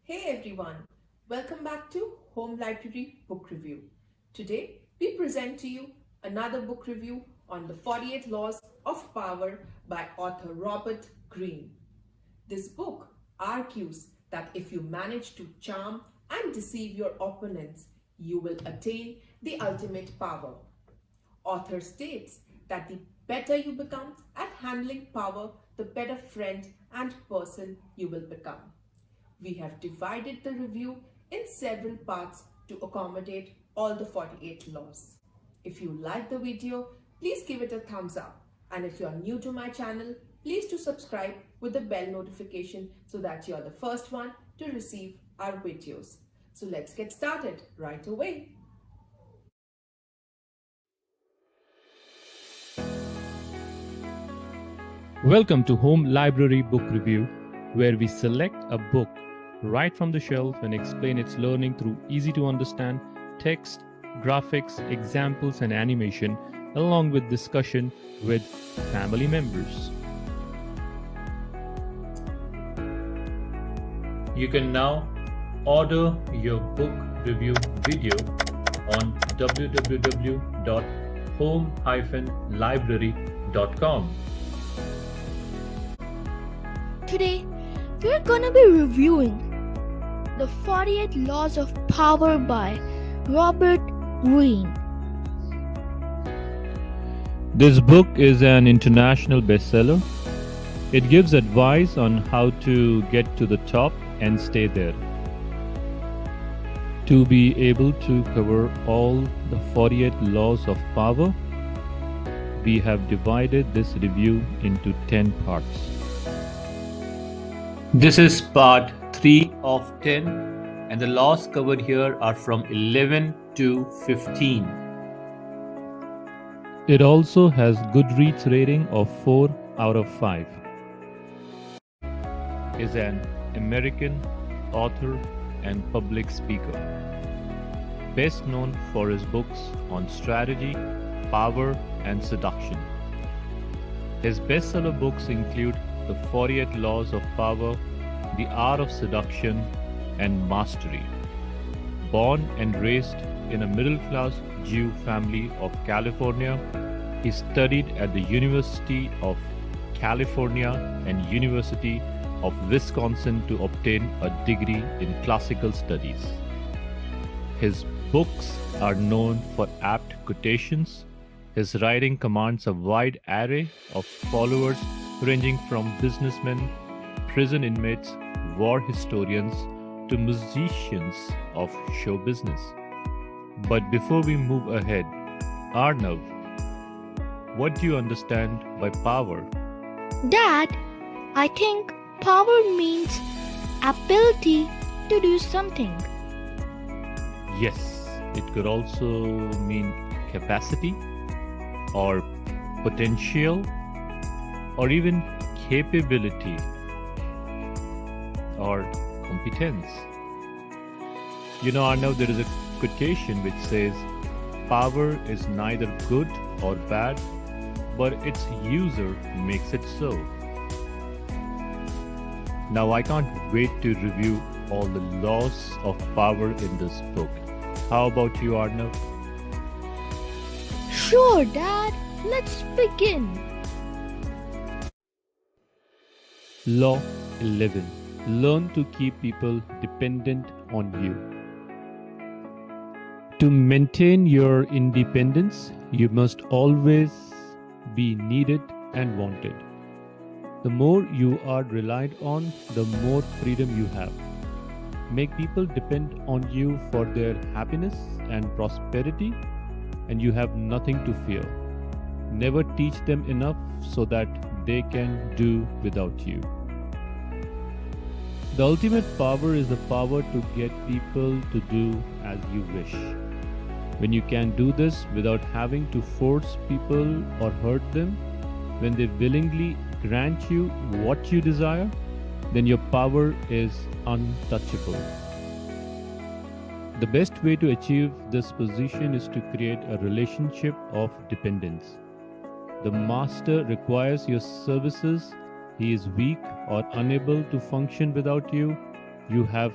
Hey everyone, welcome back to Home Library Book Review. Today we present to you another book review on the 48 Laws of Power by author Robert Greene. This book argues that if you manage to charm and deceive your opponents, you will attain the ultimate power. Author states that the better you become at handling power, the better friend and person you will become. We have divided the review in several parts to accommodate all the 48 laws. If you like the video, please give it a thumbs up. And if you are new to my channel, please do subscribe with the bell notification so that you are the first one to receive our videos. So let's get started right away. Welcome to Home Library Book Review, where we select a book right from the shelf and explain its learning through easy to understand text, graphics, examples, and animation, along with discussion with family members. You can now order your book review video on www.home-library.com. Today, we're gonna be reviewing The 48 Laws of Power by Robert Greene. This book is an international bestseller. It gives advice on how to get to the top and stay there. To be able to cover all the 48 laws of power, we have divided this review into 10 parts. This is part 3 of 10, and the laws covered here are from 11 to 15. It also has Goodreads rating of 4 out of 5. Is an American author and public speaker. Best known for his books on strategy, power, and seduction. His bestseller books include The 48 Laws of Power, The Art of Seduction, and Mastery. Born and raised in a middle-class Jew family of California, he studied at the University of California and University of Wisconsin to obtain a degree in classical studies. His books are known for apt quotations. His writing commands a wide array of followers ranging from businessmen, prison inmates, war historians, to musicians of show business. But before we move ahead, Arnav, what do you understand by power? Dad, I think power means ability to do something. Yes, it could also mean capacity or potential or even capability or competence. You know, Arnav, there is a quotation which says, power is neither good or bad, but its user makes it so. Now, I can't wait to review all the laws of power in this book. How about you, Arnav? Sure, Dad, let's begin. Law 11. Learn to keep people dependent on you. To maintain your independence, you must always be needed and wanted. The more you are relied on, the more freedom you have. Make people depend on you for their happiness and prosperity, and you have nothing to fear. Never teach them enough so that they can do without you. The ultimate power is the power to get people to do as you wish. When you can do this without having to force people or hurt them, when they willingly grant you what you desire, then your power is untouchable. The best way to achieve this position is to create a relationship of dependence. The master requires your services. He is weak or unable to function without you. You have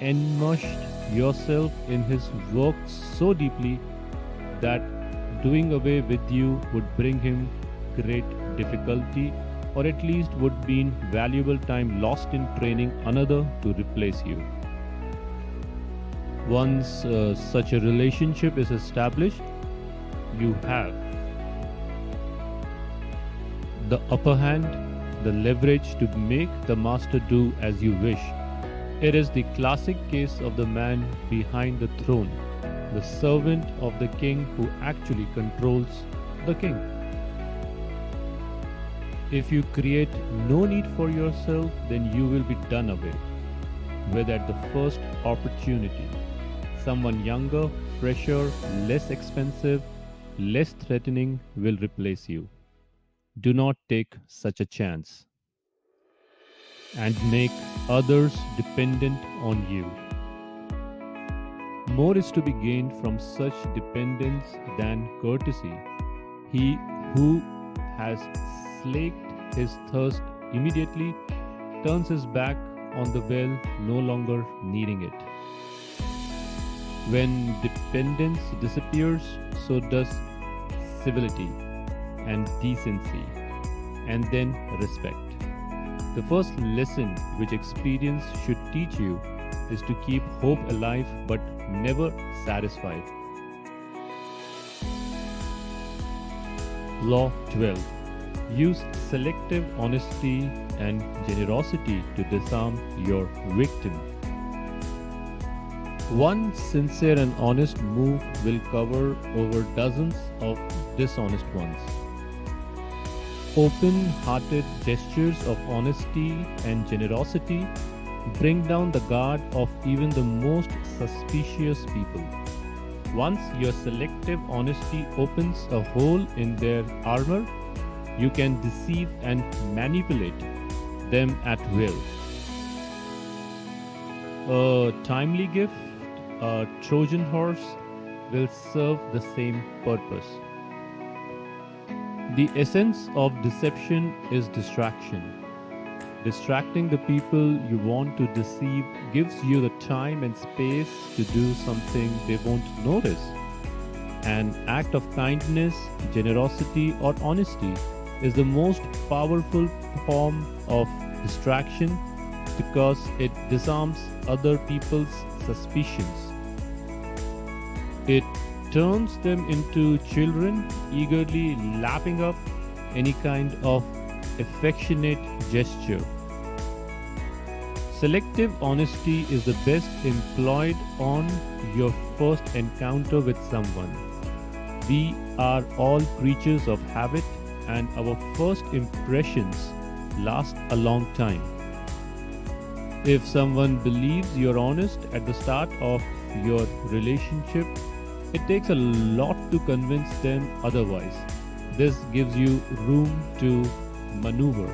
enmeshed yourself in his work so deeply that doing away with you would bring him great difficulty, or at least would mean valuable time lost in training another to replace you. Once such a relationship is established, you have the upper hand, the leverage to make the master do as you wish. It is the classic case of the man behind the throne, the servant of the king who actually controls the king. If you create no need for yourself, then you will be done away with at the first opportunity. Someone younger, fresher, less expensive, less threatening will replace you. Do not take such a chance and make others dependent on you. More is to be gained from such dependence than courtesy. He who has slaked his thirst immediately turns his back on the well, no longer needing it. When dependence disappears, so does civility and decency, and then respect. The first lesson which experience should teach you is to keep hope alive but never satisfied. Law 12. Use selective honesty and generosity to disarm your victim. One sincere and honest move will cover over dozens of dishonest ones. Open-hearted gestures of honesty and generosity bring down the guard of even the most suspicious people. Once your selective honesty opens a hole in their armor, you can deceive and manipulate them at will. A timely gift, a Trojan horse, will serve the same purpose. The essence of deception is distraction. Distracting the people you want to deceive gives you the time and space to do something they won't notice. An act of kindness, generosity, or honesty is the most powerful form of distraction because it disarms other people's suspicions. It turns them into children eagerly lapping up any kind of affectionate gesture. Selective honesty is the best employed on your first encounter with someone. We are all creatures of habit, and our first impressions last a long time. If someone believes you're honest at the start of your relationship, it takes a lot to convince them otherwise. This gives you room to maneuver.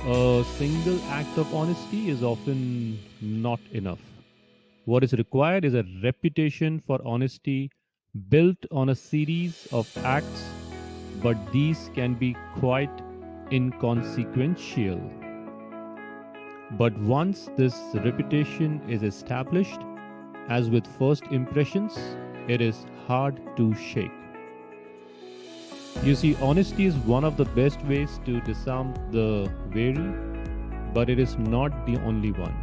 A single act of honesty is often not enough. What is required is a reputation for honesty built on a series of acts, but these can be quite inconsequential. But once this reputation is established, as with first impressions, it is hard to shake. You see, honesty is one of the best ways to disarm the wary, but it is not the only one.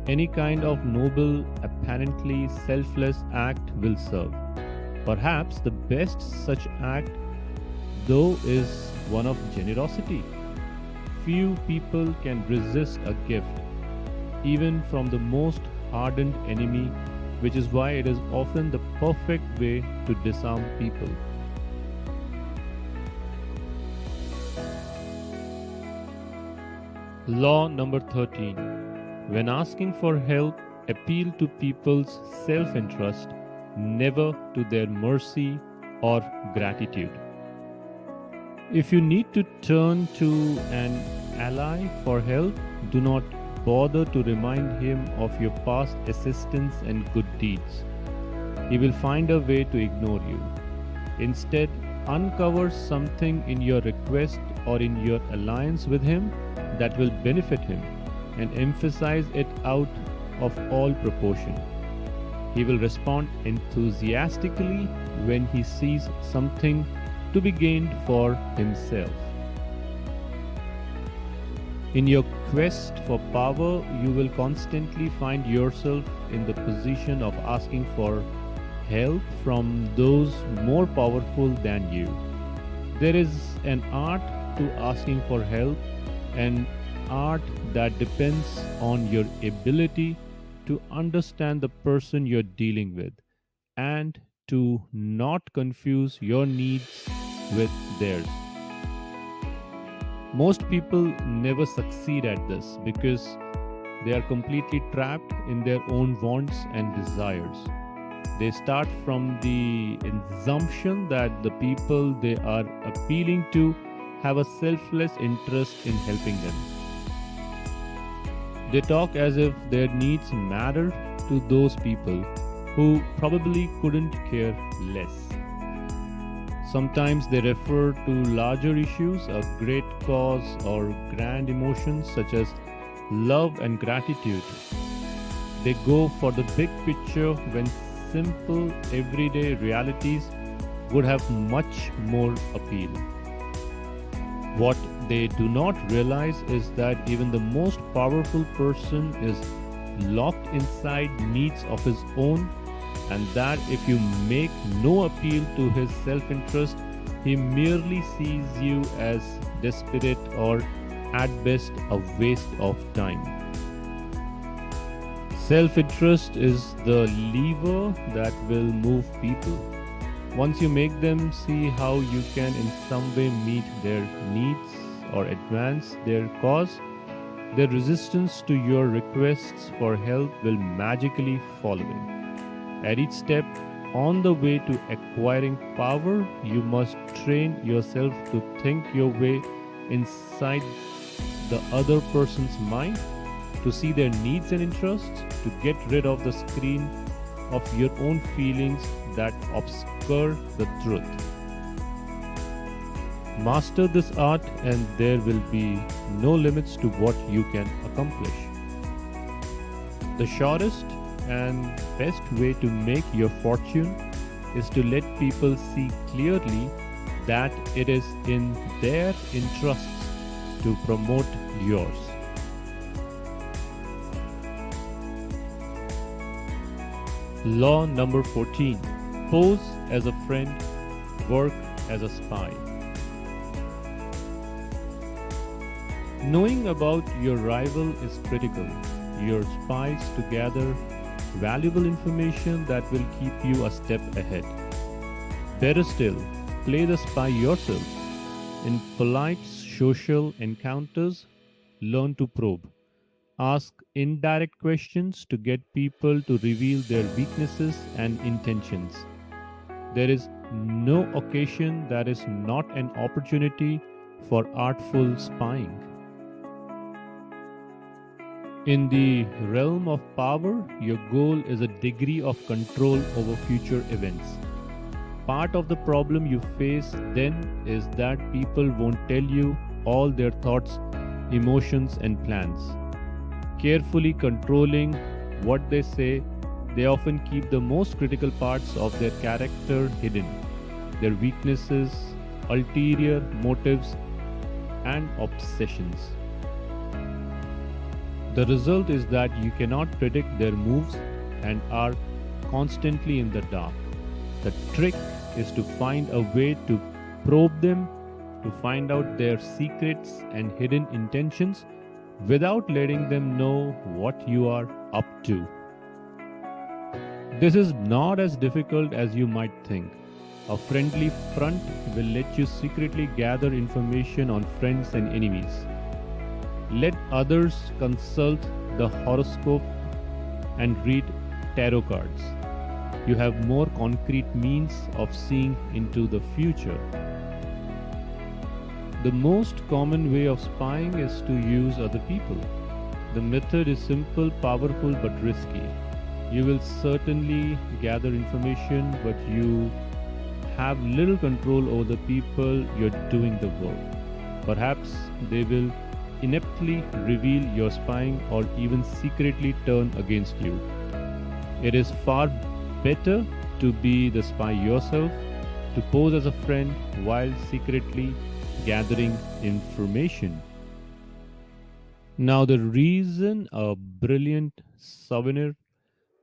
Any kind of noble, apparently selfless act will serve. Perhaps the best such act, though, is one of generosity. Few people can resist a gift, even from the most hardened enemy, which is why it is often the perfect way to disarm people. Law number 13. When asking for help, appeal to people's self-interest, never to their mercy or gratitude. If you need to turn to an ally for help, do not bother to remind him of your past assistance and good deeds. He will find a way to ignore you. Instead, uncover something in your request or in your alliance with him that will benefit him, and emphasize it out of all proportion. He will respond enthusiastically when he sees something to be gained for himself. In your quest for power, you will constantly find yourself in the position of asking for help from those more powerful than you. There is an art to asking for help, an art that depends on your ability to understand the person you're dealing with and to not confuse your needs with theirs. Most people never succeed at this because they are completely trapped in their own wants and desires. They start from the assumption that the people they are appealing to have a selfless interest in helping them. They talk as if their needs matter to those people who probably couldn't care less. Sometimes they refer to larger issues, a great cause, or grand emotions such as love and gratitude. They go for the big picture when simple, everyday realities would have much more appeal. What they do not realize is that even the most powerful person is locked inside needs of his own, and that if you make no appeal to his self-interest, he merely sees you as desperate or at best a waste of time. Self-interest is the lever that will move people. Once you make them see how you can in some way meet their needs or advance their cause, their resistance to your requests for help will magically fall away. At each step on the way to acquiring power, you must train yourself to think your way inside the other person's mind, to see their needs and interests, to get rid of the screen of your own feelings that obscure the truth. Master this art, and there will be no limits to what you can accomplish. The shortest and best way to make your fortune is to let people see clearly that it is in their interests to promote yours. Law number 14. Pose as a friend, work as a spy. Knowing about your rival is critical. Your spies to gather valuable information that will keep you a step ahead. Better still, play the spy yourself. In polite social encounters, learn to probe. Ask indirect questions to get people to reveal their weaknesses and intentions. There is no occasion that is not an opportunity for artful spying. In the realm of power, your goal is a degree of control over future events. Part of the problem you face then is that people won't tell you all their thoughts, emotions, and plans. Carefully controlling what they say, they often keep the most critical parts of their character hidden, their weaknesses, ulterior motives, and obsessions. The result is that you cannot predict their moves and are constantly in the dark. The trick is to find a way to probe them, to find out their secrets and hidden intentions without letting them know what you are up to. This is not as difficult as you might think. A friendly front will let you secretly gather information on friends and enemies. Let others consult the horoscope and read tarot cards. You have more concrete means of seeing into the future. The most common way of spying is to use other people. The method is simple, powerful, but risky. You will certainly gather information, but you have little control over the people you're doing the work. Perhaps they will ineptly reveal your spying or even secretly turn against you. It is far better to be the spy yourself, to pose as a friend while secretly gathering information. Now, the reason a brilliant souvenir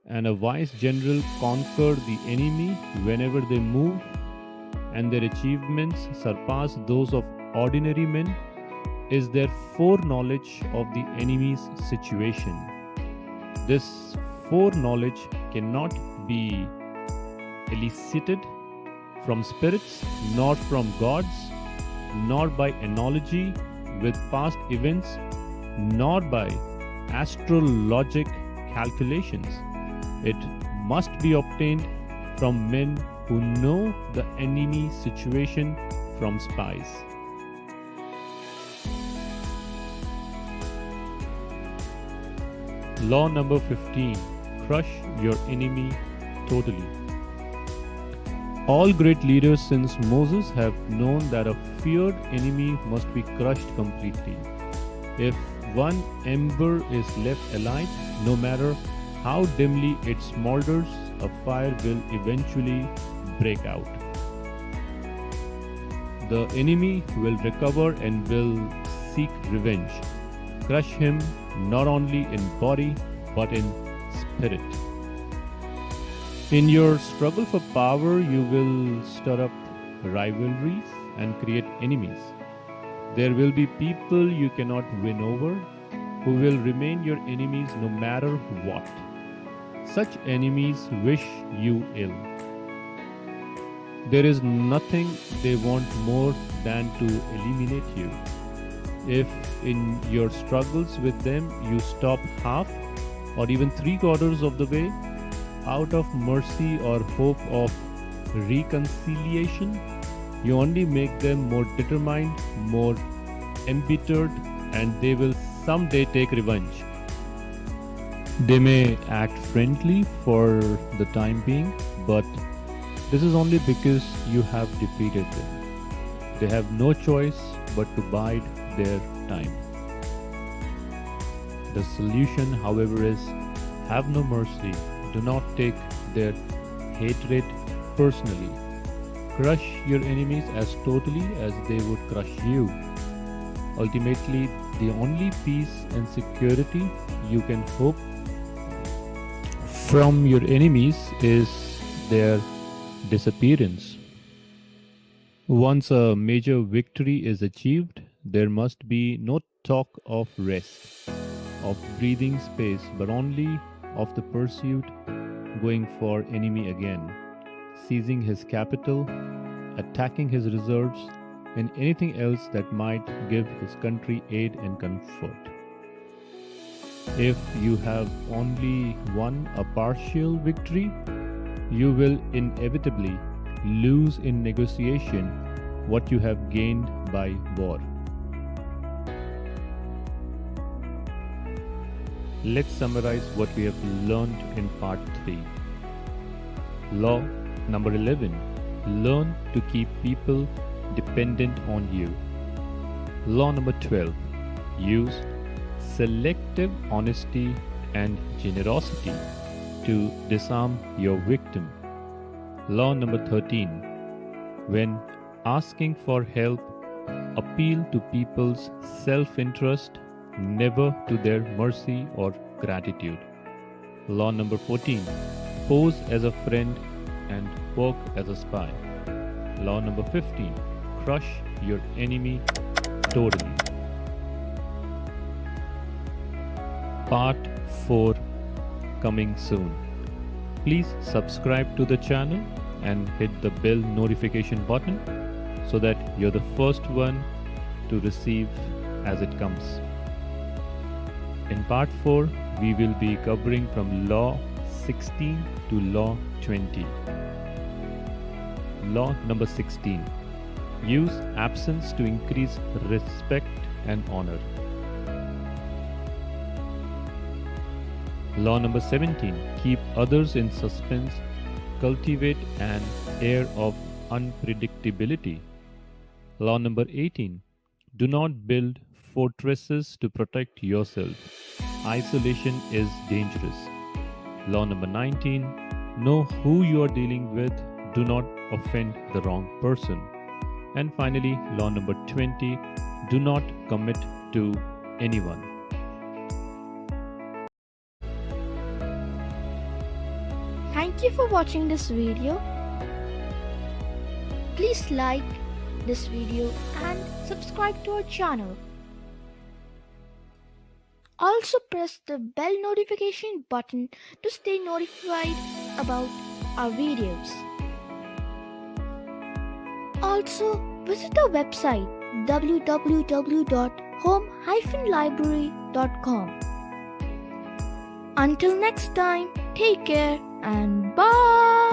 and a wise general conquer the enemy whenever they move and their achievements surpass those of ordinary men is their foreknowledge of the enemy's situation. This foreknowledge cannot be elicited from spirits, nor from gods, nor by analogy with past events, nor by astrologic calculations. It must be obtained from men who know the enemy situation from spies. Law number 15. Crush your enemy totally. All great leaders since Moses have known that a feared enemy must be crushed completely. If one ember is left alight, no matter how dimly it smolders, a fire will eventually break out. The enemy will recover and will seek revenge. Crush him not only in body but in spirit. In your struggle for power, you will stir up rivalries and create enemies. There will be people you cannot win over who will remain your enemies no matter what. Such enemies wish you ill. There is nothing they want more than to eliminate you. If in your struggles with them you stop half or even 3/4 of the way, out of mercy or hope of reconciliation, you only make them more determined, more embittered, and they will someday take revenge. They may act friendly for the time being, but this is only because you have defeated them. They have no choice but to bide their time. The solution, however, is have no mercy. Do not take their hatred personally. Crush your enemies as totally as they would crush you. Ultimately, the only peace and security you can hope from your enemies is their disappearance. Once a major victory is achieved, there must be no talk of rest, of breathing space, but only of the pursuit going for enemy again, seizing his capital, attacking his reserves, and anything else that might give his country aid and comfort. If you have only won a partial victory, you will inevitably lose in negotiation what you have gained by war. Let's summarize what we have learned in part 3. Law number 11. Learn to keep people dependent on you. Law number 12. Use selective honesty and generosity to disarm your victim. Law number 13. When asking for help, appeal to people's self-interest, never to their mercy or gratitude. Law number 14. Pose as a friend and work as a spy. Law number 15. Crush your enemy totally. Part 4 coming soon. Please subscribe to the channel and hit the bell notification button so that you're the first one to receive as it comes. In part 4, we will be covering from Law 16 to Law 20. Law number 16. Use absence to increase respect and honor. Law number 17. Keep others in suspense. Cultivate an air of unpredictability. Law number 18. Do not build fortresses to protect yourself. Isolation is dangerous. Law number 19, know who you are dealing with. Do not offend the wrong person. And finally, law number 20, do not commit to anyone. Thank you for watching this video. Please like this video and subscribe to our channel. Also press the bell notification button to stay notified about our videos. Also visit our website www.home-library.com. Until next time, take care and bye.